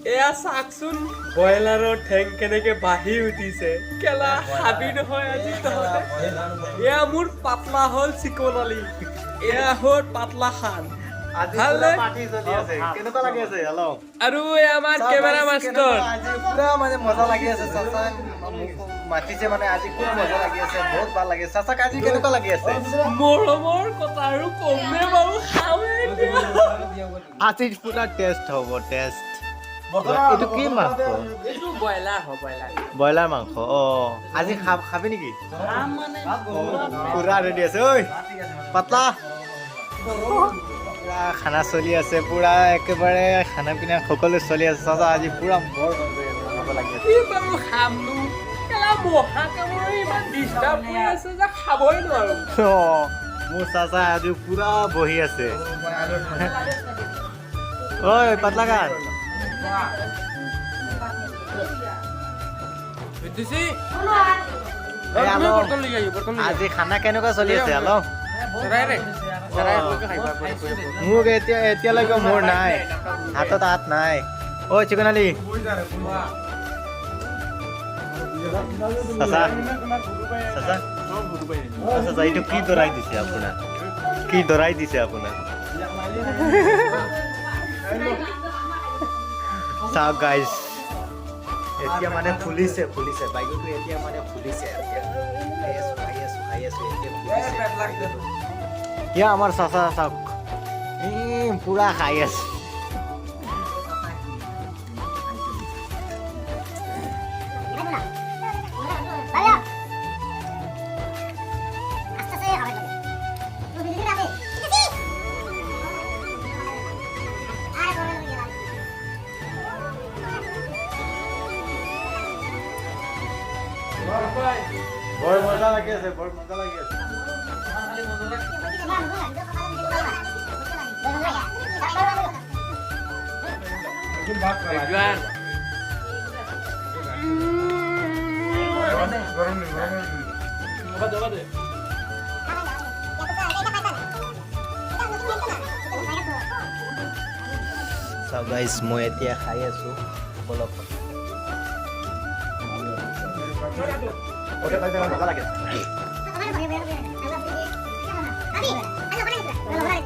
এয়া চাকচোন ব্ৰইলাৰৰ ঠেং কেনেকে বাঢ়ি উঠিছে কেলা হাবি নহয় আজি তহঁতে এয়া মোৰ পাতলা হ'ল চিকনালি এয়া হ'ল পাতলা খান ভালনে পাৰ্টি চলি আছে কেনেকুৱা লাগি আছে হেল্ল' আৰু এয়া আমাৰ কেমেৰা মাষ্টাৰ আজি পুৰা মানে মজা লাগি আছে চাচা মাতিছে মানে আজি খুব মজা লাগি আছে বহুত ভাল লাগি আছে চাচাক আজি কেনেকুৱা লাগি আছে মৰমৰ কথা আৰু কমে বাৰু খাওঁৱে এতিয়া আজি পুৰা টেষ্ট হ'ব টেষ্ট এইটো কি মাংস এইটো ব্ৰইলাৰ হয় ব্ৰইলাৰ মাংস আজি খাবি নেকি পুৰা ৰেডি আছে ঐ পাতলা পুৰা খানা চলি আছে পুৰা একেবাৰে খানা পিনা সকলো চলি আছে চাচা আজি পুৰা বৰ মজা লাগি আছে কি বাৰু খামনো কেলা মহা কামোৰে ইমান ডিষ্টাৰ্ব কৰি আছে যে খাবই নোৱাৰো মোৰ চাচা আজি পুৰা বহি আছে ঐ পাতলা গান আজি খানা কেনেকুৱা চলি আছে হেল্ল' মোক এতিয়ালৈকে মোৰ নাই হাতত হাত নাই ঐ চিকনালি চাচা চাচা চাচা এইটো কি দৰাই দিছে আপোনাক কি দৰাই দিছে আপোনাক চাওক গাইজ এতিয়া মানে ফুলিছে বাইকটো এতিয়া মানে ফুলিছে এতিয়া আমাৰ চাচা চাওক পুৰা খাই আছে বৰ মজা লাগি আছে চাওক গাইজ মই এতিয়া খাই আছো অলপ মজা লাগে